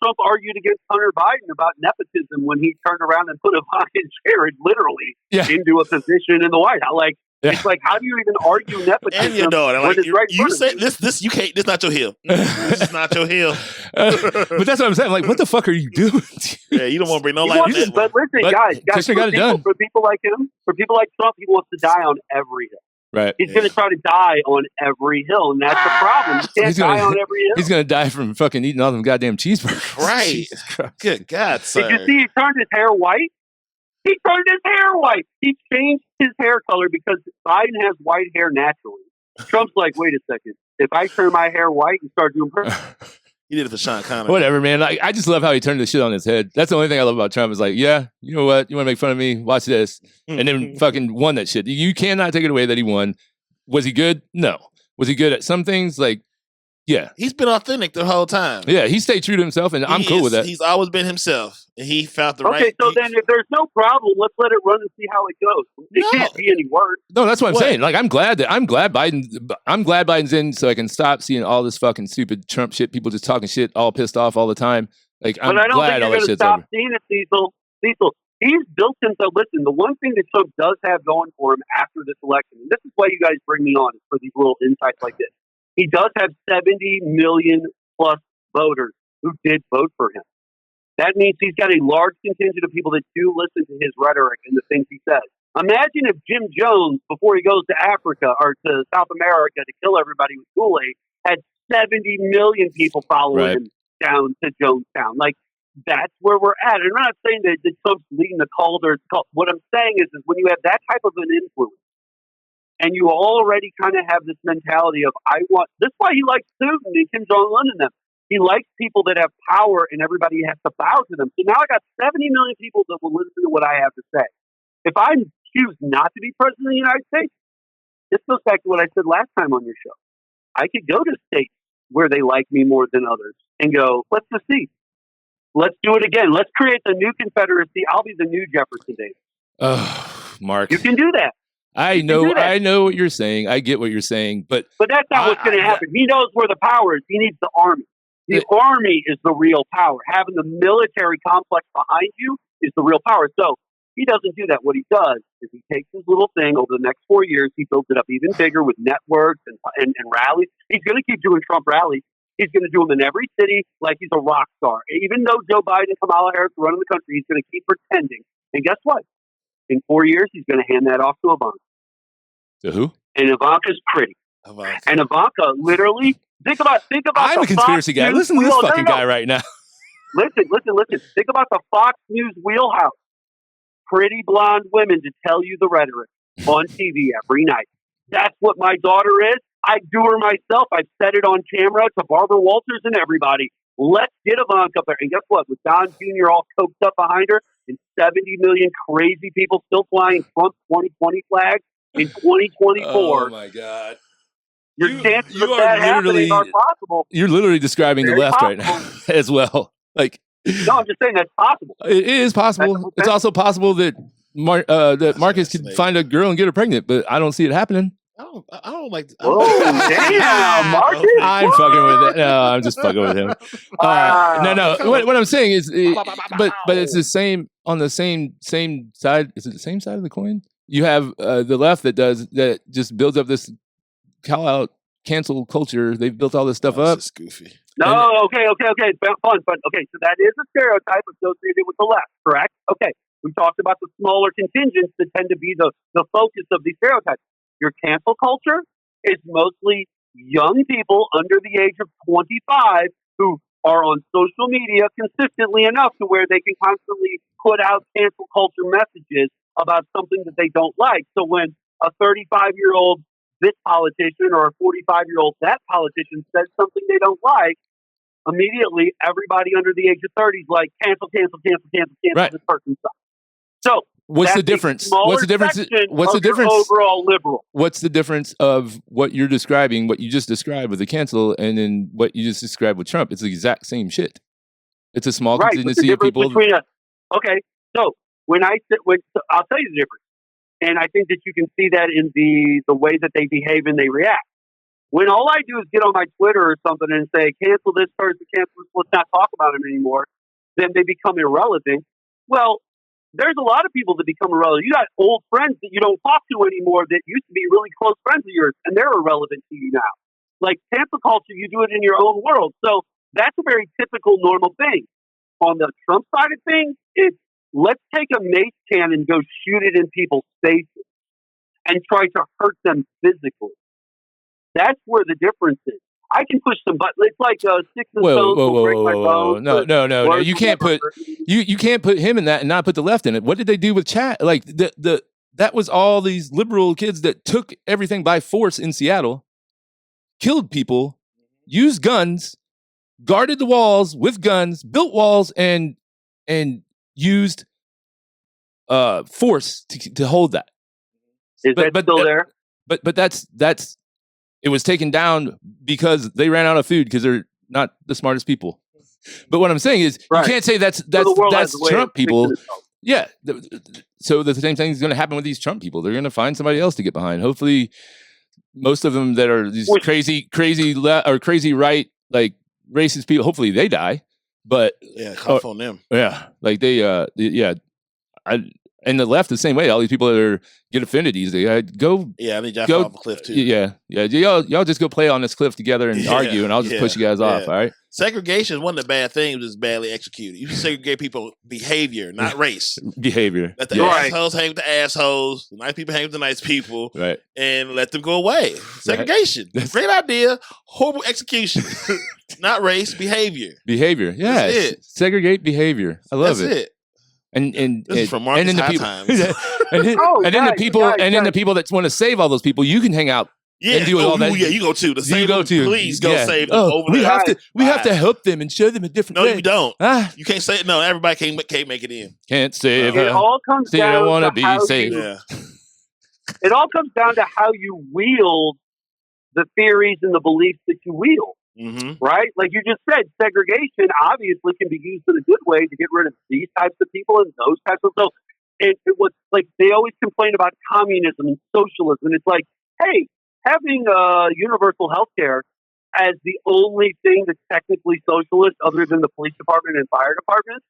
Trump argued against Hunter Biden about nepotism when he turned around and put Ivanka Jared literally into a position in the White House. Like, it's like, how do you even argue nepotism? And your daughter, like, you said this, you can't. This not your hill. This is not your hill. But that's what I'm saying. Like, what the fuck are you doing? Yeah, you don't want to bring no light. But listen, guys, for people like him, for people like Trump, he wants to die on every hill. Right. He's going to try to die on every hill, and that's the problem. He can't die on every hill. He's going to die from fucking eating all them goddamn cheeseburgers. Right. Good God, sir. Did you see he turned his hair white? He turned his hair white. He changed his hair color because Biden has white hair naturally. Trump's like, wait a second. If I turn my hair white and start doing purple. He did it for Sean Connery. Whatever, man. Like, I just love how he turned the shit on his head. That's the only thing I love about Trump is like, yeah, you know what? You want to make fun of me? Watch this. And then fucking won that shit. You cannot take it away that he won. Was he good? No. Was he good at some things? Like, yeah. He's been authentic the whole time. Yeah, he stayed true to himself, and I'm cool with that. He's always been himself. And he found the right... Okay, so then if there's no problem, let's let it run and see how it goes. It can't be any worse. No, that's what I'm saying. Like, I'm glad Biden's in so I can stop seeing all this fucking stupid Trump shit, people just talking shit, all pissed off all the time. Like, I'm glad all that shit's over. But I don't think you're going to stop seeing it, Cecil. He's built himself. Listen, the one thing that Trump does have going for him after this election, and this is why you guys bring me on, is for these little insights like this. He does have 70 million plus voters who did vote for him. That means he's got a large contingent of people that do listen to his rhetoric and the things he says. Imagine if Jim Jones, before he goes to Africa or to South America to kill everybody with Kool-Aid, had 70 million people following him down to Jonestown. Like, that's where we're at. And I'm not saying that Trump's leading the cult or it's cult. What I'm saying is when you have that type of an influence and you already kind of have this mentality of, this is why he likes Putin and Kim Jong-un and them. He likes people that have power and everybody has to bow to them. So now I got 70 million people that will listen to what I have to say. If I choose not to be president of the United States, this goes back to what I said last time on your show. I could go to states where they like me more than others and go, let's just see. Let's do it again. Let's create the new Confederacy. I'll be the new Jefferson Davis. Oh, Mark. You can do that. I know what you're saying. I get what you're saying, but that's not what's going to happen. He knows where the power is. He needs the army. The army is the real power. Having the military complex behind you is the real power. So he doesn't do that. What he does is he takes his little thing over the next 4 years. He builds it up even bigger with networks and rallies. He's going to keep doing Trump rallies. He's going to do them in every city like he's a rock star. Even though Joe Biden and Kamala Harris are running the country, he's going to keep pretending. And guess what? In 4 years, he's going to hand that off to Ivanka. To who? And Ivanka's pretty. Ivanka. And Ivanka literally think about. I'm a conspiracy guy. Listen to this fucking guy right now. Listen. Think about the Fox News wheelhouse. Pretty blonde women to tell you the rhetoric on TV every night. That's what my daughter is. I do her myself. I've said it on camera to Barbara Walters and everybody. Let's get Ivanka up there. And guess what? With Don Jr. all coked up behind her and 70 million crazy people still flying Trump 2020 flags in 2024. Oh, my God. Your chances of that happening are possible. You're literally describing the left right now as well. Like, no, I'm just saying that's possible. It is possible. It's also possible that Marcus could find a girl and get her pregnant, but I don't see it happening. I don't like. Oh, damn, Marcus! I'm fucking with it. No, I'm just fucking with him. No. What I'm saying is, but it's the same on the same side. Is it the same side of the coin? You have the left that just builds up this call out cancel culture. They've built all this stuff up. It's goofy. No, okay. It's fun. Okay, so that is a stereotype associated with the left, correct? Okay, we talked about the smaller contingents that tend to be the focus of these stereotypes. Your cancel culture is mostly young people under the age of 25 who are on social media consistently enough to where they can constantly put out cancel culture messages about something that they don't like. So when a 35-year-old this politician or a 45-year-old that politician says something they don't like, immediately everybody under the age of 30 is like, cancel right. This person sucks. So what's the difference? What's the difference? Overall liberal. What's the difference of what you're describing, what you just described with the cancel, and then what you just described with Trump? It's the exact same shit. It's a small contingency of people. Okay, so I'll tell you the difference. And I think that you can see that in the way that they behave and they react. When all I do is get on my Twitter or something and say, cancel this person, cancel this, let's not talk about him anymore, then they become irrelevant. Well, there's a lot of people that become irrelevant. You got old friends that you don't talk to anymore that used to be really close friends of yours, and they're irrelevant to you now. Like cancel culture, you do it in your own world. So that's a very typical, normal thing. On the Trump side of things, it's let's take a mace can and go shoot it in people's faces and try to hurt them physically. That's where the difference is. I can push some buttons. It's like sticks and stones will break my bones. No. You can't put you can't put him in that and not put the left in it. What did they do with chat? Like that was all these liberal kids that took everything by force in Seattle, killed people, used guns, guarded the walls with guns, built walls, and used force to hold that. Is that still there? But that's it was taken down because they ran out of food because they're not the smartest people. But what I'm saying is, you can't say that's Trump people. Yeah. So the same thing is going to happen with these Trump people. They're going to find somebody else to get behind. Hopefully, most of them that are these crazy right, like racist people, hopefully they die. But cough on them. Yeah, like they And the left the same way. All these people that get offended easily. I need y'all fall off a cliff too. Yeah. Y'all just go play on this cliff together and argue, and I'll just push you guys off. All right. Segregation is one of the bad things that's badly executed. You segregate people behavior, not race. Behavior. Let the assholes hang with the assholes. The nice people hang with the nice people. Right. And let them go away. Segregation. Right. Great idea. Horrible execution. Not race, behavior. Behavior. Yeah. That's it. Segregate behavior. I love That's it. And this is from Marcus and then High the people, Times. then the people that want to save all those people, you can hang out and do all that. Yeah, you go too. Please go save them over we there. We have to help them and show them a different way. No, you don't. You can't say it. No, everybody can't make it in. Can't save it. All comes down don't want to be how saved. It all comes down to how you wield the theories and the beliefs that you wield. Mm-hmm. Right? Like you just said, segregation obviously can be used in a good way to get rid of these types of people and those types of people. It was like they always complain about communism and socialism. And it's like, hey, having universal health care as the only thing that's technically socialist other than the police department and fire department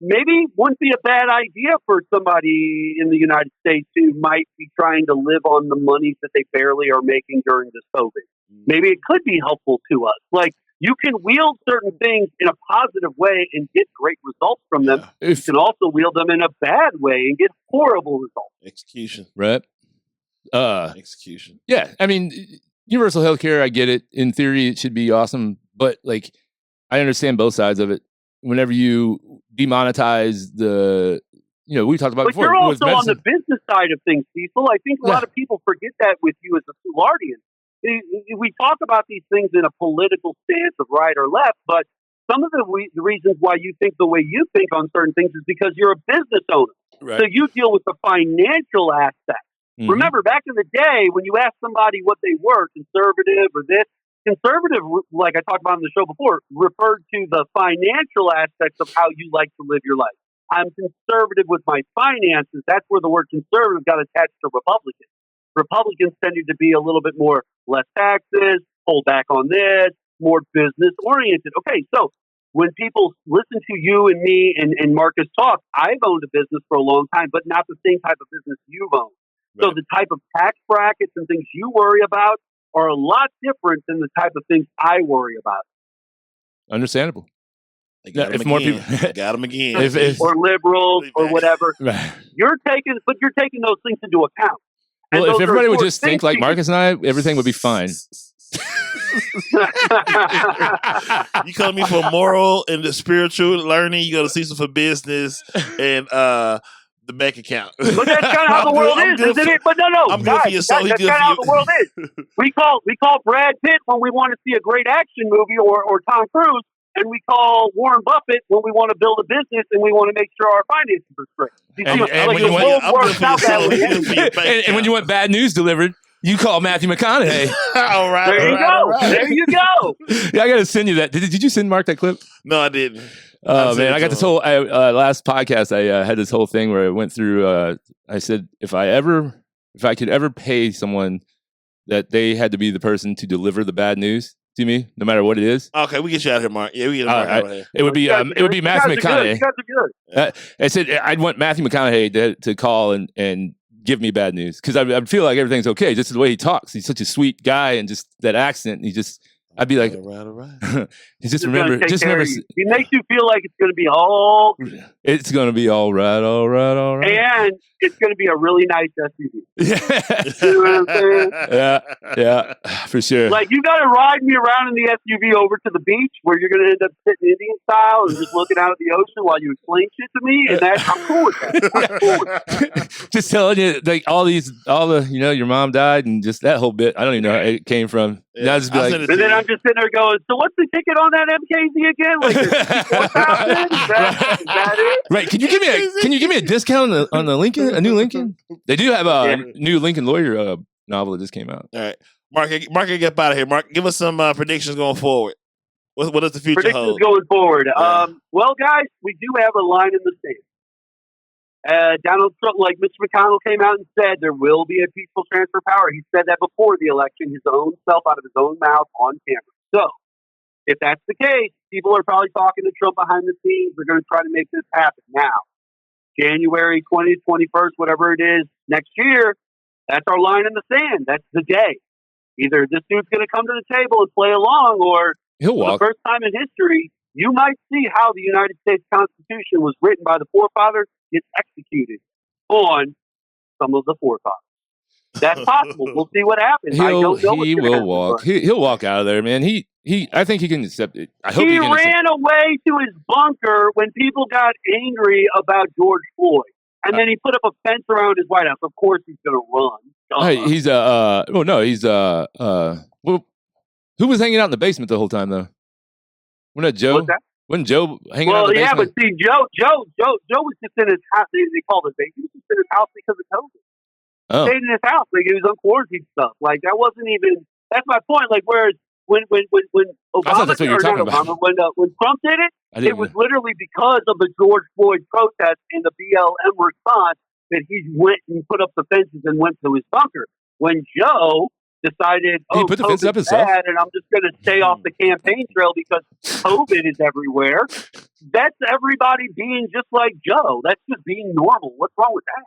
maybe wouldn't be a bad idea for somebody in the United States who might be trying to live on the money that they barely are making during this COVID. Maybe it could be helpful to us. Like, you can wield certain things in a positive way and get great results from them. You can also wield them in a bad way and get horrible results. Execution. Right. Execution. Yeah. I mean, universal healthcare, I get it. In theory, it should be awesome. But, like, I understand both sides of it. Whenever you demonetize we talked about but before. You're also on the business side of things, Cecil. I think a lot of people forget that with you as a Soulardian. We talk about these things in a political stance of right or left, but some of the reasons why you think the way you think on certain things is because you're a business owner. Right. So you deal with the financial aspect. Mm-hmm. Remember, back in the day, when you asked somebody what they were, conservative or this, conservative, like I talked about on the show before, referred to the financial aspects of how you like to live your life. I'm conservative with my finances. That's where the word conservative got attached to Republican. Republicans tended to be a little bit more less taxes, hold back on this, more business oriented. Okay, so when people listen to you and me and Marcus talk, I've owned a business for a long time, but not the same type of business you've owned. Right. So the type of tax brackets and things you worry about are a lot different than the type of things I worry about. Understandable. If more people got them again, or liberals or whatever, right. You're taking those things into account. Well, if everybody would just think like Marcus and I, everything would be fine. You come to me for moral and the spiritual learning. You go to Cecil for business and the bank account. But that's kind of how the world is, isn't it? But no, I'm guys, good for your soul. That's kind of how the world is. We call Brad Pitt when we want to see a great action movie, or Tom Cruise. And we call Warren Buffett when we want to build a business and we want to make sure our finances are straight. And when you want bad news delivered, you call Matthew McConaughey. All right. There you go. There you go. Yeah, I got to send you that. Did you send Mark that clip? No, I didn't. Oh, man. I got this whole last podcast. I had this whole thing where I went through. I said, if I could ever pay someone that they had to be the person to deliver the bad news to me, no matter what it is. Okay, we get you out of here, Mark. Yeah, we get Mark out of here. It would be Matthew McConaughey. You guys are good. I said I'd want Matthew McConaughey to call and give me bad news because I feel like everything's okay. Just the way he talks, he's such a sweet guy, and just that accent. I'd be like, all right. Just remember. He makes you feel like it's going to be all. It's going to be all right. And it's going to be a really nice SUV. Yeah. You know what I'm saying? Yeah, for sure. Like, you got to ride me around in the SUV over to the beach where you're going to end up sitting Indian style and just looking out at the ocean while you explain shit to me. And I'm cool with that. Just telling you, like, your mom died and just that whole bit. I don't even know how it came from. Yeah. Just be like, and then I'm just sitting there going, so what's the ticket on that MKZ again? Like, is that it? Right. Can you give me a discount on the Lincoln? A new Lincoln? They do have a new Lincoln Lawyer novel that just came out. Uh, All right. Mark, get out of here. Mark, give us some predictions going forward. What does the future hold? Predictions going forward. Well, guys, we do have a line in the sand. Donald Trump, like Mitch McConnell came out and said, there will be a peaceful transfer of power. He said that before the election, his own self out of his own mouth on camera. So, if that's the case, people are probably talking to Trump behind the scenes. They're going to try to make this happen. Now, January 20th, 21st, whatever it is, next year, that's our line in the sand. That's the day. Either this dude's going to come to the table and play along, or He'll for the walk. first time in history, you might see how the United States Constitution was written by the forefathers gets executed on some of the forefathers. That's possible. We'll see what happens. I don't know what's He gonna will happen, walk. but He'll walk out of there, man. I think he can accept it. I hope he he can accept ran away to his bunker when people got angry about George Floyd. And then he put up a fence around his White House. Of course he's going to run. Hey, he's well, who was hanging out in the basement the whole time though? Wasn't that Joe? What's that? Wasn't Joe hanging out Well, in the yeah, basement? but see, Joe was just in his house. They called it basement. He was just in his house because of COVID. Oh, Stayed in his house. Like, he was on quarantine stuff. Like, that wasn't even. That's my point. Like, whereas when Obama, I thought that's what you were talking about. when Trump did it, I didn't. it was literally because of the George Floyd protest and the BLM response that he went and put up the fences and went to his bunker. When Joe decided, He put the fence up COVID's himself? bad, and I'm just going to stay off the campaign trail because COVID is everywhere. That's everybody being just like Joe. That's just being normal. What's wrong with that?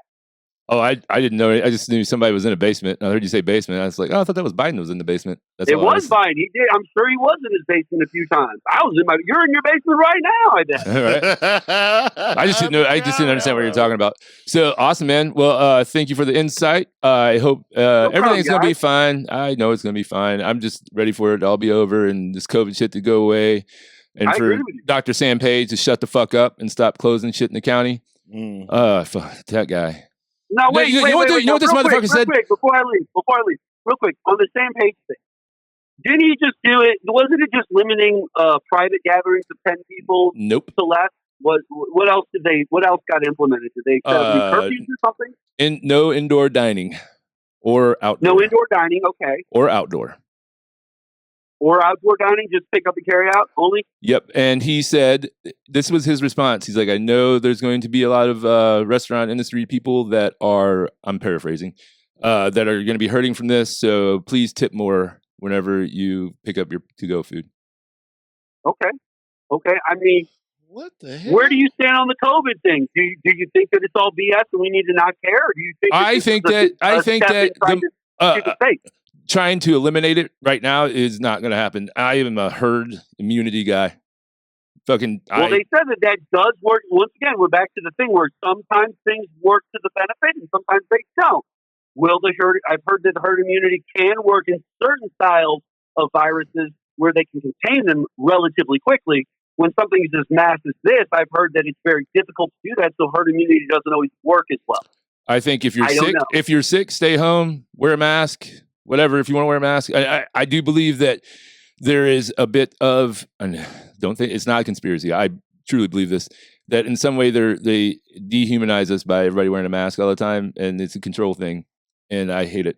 Oh, I didn't know. I just knew somebody was in a basement. I heard you say basement. I was like, oh, I thought that was Biden was in the basement. That's It all I was Biden. He did. I'm sure he was in his basement a few times. You're in your basement right now, I bet. All right. I just didn't know. I just didn't understand what you're talking about. So awesome, man. Well, thank you for the insight. I hope everything's gonna be fine. I know it's gonna be fine. I'm just ready for it to all be over and this COVID shit to go away, and I for agree with you. Dr. Sam Page to shut the fuck up and stop closing shit in the county. Fuck that guy. No, wait, You know wait, what wait, the- you know what this real motherfucker quick, said? Real quick, before I leave, real quick, on the same page thing. Didn't he just do it? Wasn't it just limiting private gatherings of 10 people Nope. to less? What else got implemented? Did they set up new curfews or something? No indoor dining or outdoor. No indoor dining, okay. Or outdoor. Or outdoor dining, just pick up and carry out only? Yep. And he said, this was his response. He's like, I know there's going to be a lot of restaurant industry people that are, I'm paraphrasing, that are going to be hurting from this. So please tip more whenever you pick up your to-go food. Okay. I mean, What the hell? where do you stand on the COVID thing? Do you think that it's all BS and we need to not care? Or do you think I think that trying to eliminate it right now is not going to happen. I am a herd immunity guy. They said that does work. Once again, we're back to the thing where sometimes things work to the benefit and sometimes they don't. I've heard that herd immunity can work in certain styles of viruses where they can contain them relatively quickly. When something is as mass as this, I've heard that it's very difficult to do that, so herd immunity doesn't always work as well. I think if you're sick, stay home, wear a mask, whatever. If you want to wear a mask, I do believe that there is a bit of, don't think it's not a conspiracy. I truly believe this, that in some way they dehumanize us by everybody wearing a mask all the time, and it's a control thing, and I hate it.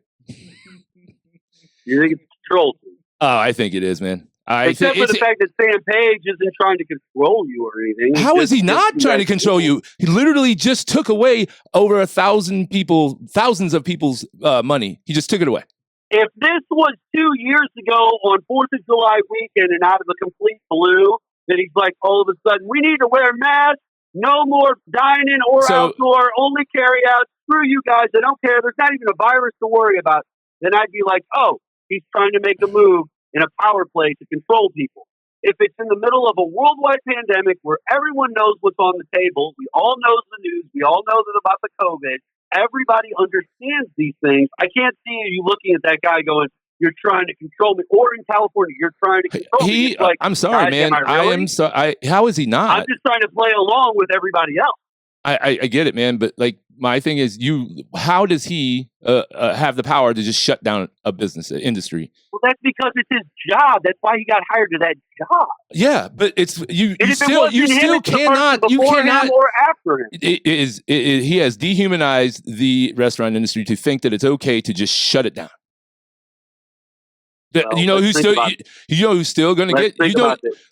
You think it's controlled? Oh, I think it is, man. Except for the fact that Sam Page isn't trying to control you or anything. How is he not trying to control you? He literally just took away over thousands of people's money. He just took it away. If this was 2 years ago on 4th of July weekend and out of the complete blue, that he's like, all of a sudden, we need to wear masks, no more dining or outdoor, only carry out, screw you guys, I don't care, there's not even a virus to worry about, then I'd be like, oh, he's trying to make a move in a power play to control people. If it's in the middle of a worldwide pandemic where everyone knows what's on the table, we all know the news, we all know that about the COVID, everybody understands these things. I can't see you looking at that guy going, you're trying to control me. Or in California, you're trying to control me. It's like, I'm sorry, man. How is he not? I'm just trying to play along with everybody else. I get it, man. But like, my thing is, how does he have the power to just shut down a business, an industry? Well, that's because it's his job. That's why he got hired to that job. Yeah, but it's you cannot or after him. He has dehumanized the restaurant industry to think that it's okay to just shut it down. You know who's still going to get?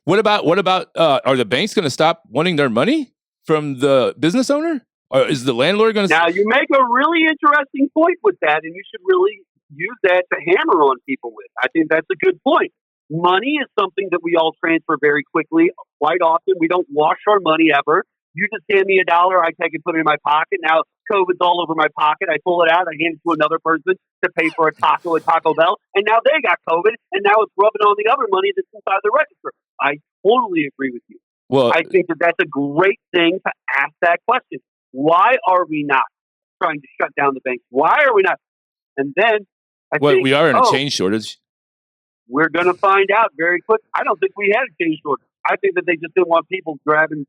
What about? Are the banks going to stop wanting their money from the business owner? Or is the landlord going to? Now you make a really interesting point with that, and you should really use that to hammer on people with. I think that's a good point. Money is something that we all transfer very quickly. Quite often, we don't wash our money ever. You just hand me $1, I take it, put it in my pocket. Now COVID's all over my pocket. I pull it out, I hand it to another person to pay for a taco at Taco Bell, and now they got COVID, and now it's rubbing on the other money that's inside the register. I totally agree with you. Well, I think that that's a great thing to ask that question. Why are we not trying to shut down the banks? Why are we not? And then I think we are in a change shortage. We're going to find out very quick. I don't think we had a change shortage. I think that they just didn't want people grabbing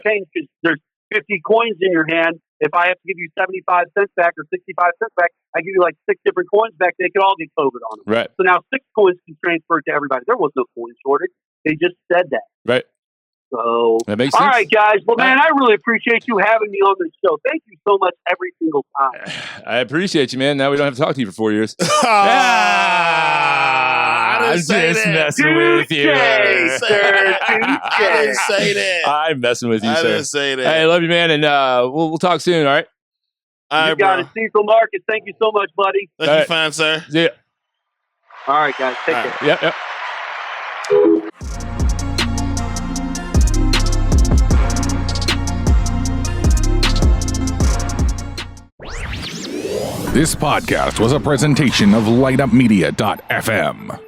change because there's 50 coins in your hand. If I have to give you 75 cents back or 65 cents back, I give you like 6 different coins back. They could all get COVID on them. Right. So now 6 coins can transfer to everybody. There was no coin shortage. They just said that. Right. So, that makes all sense. right, guys. Well, man, I really appreciate you having me on the show. Thank you so much every single time. I appreciate you, man. Now we don't have to talk to you for 4 years. I didn't say just that. messing with you. I didn't say that. I'm messing with you, I sir. didn't say that. Hey, I love you, man, and we'll talk soon, all right? All You right, got bro. it, Cecil Mark. Thank you so much, buddy. Thank All you, right. fine, sir. Yeah. All right, guys. Take All care. Yep. This podcast was a presentation of lightupmedia.fm.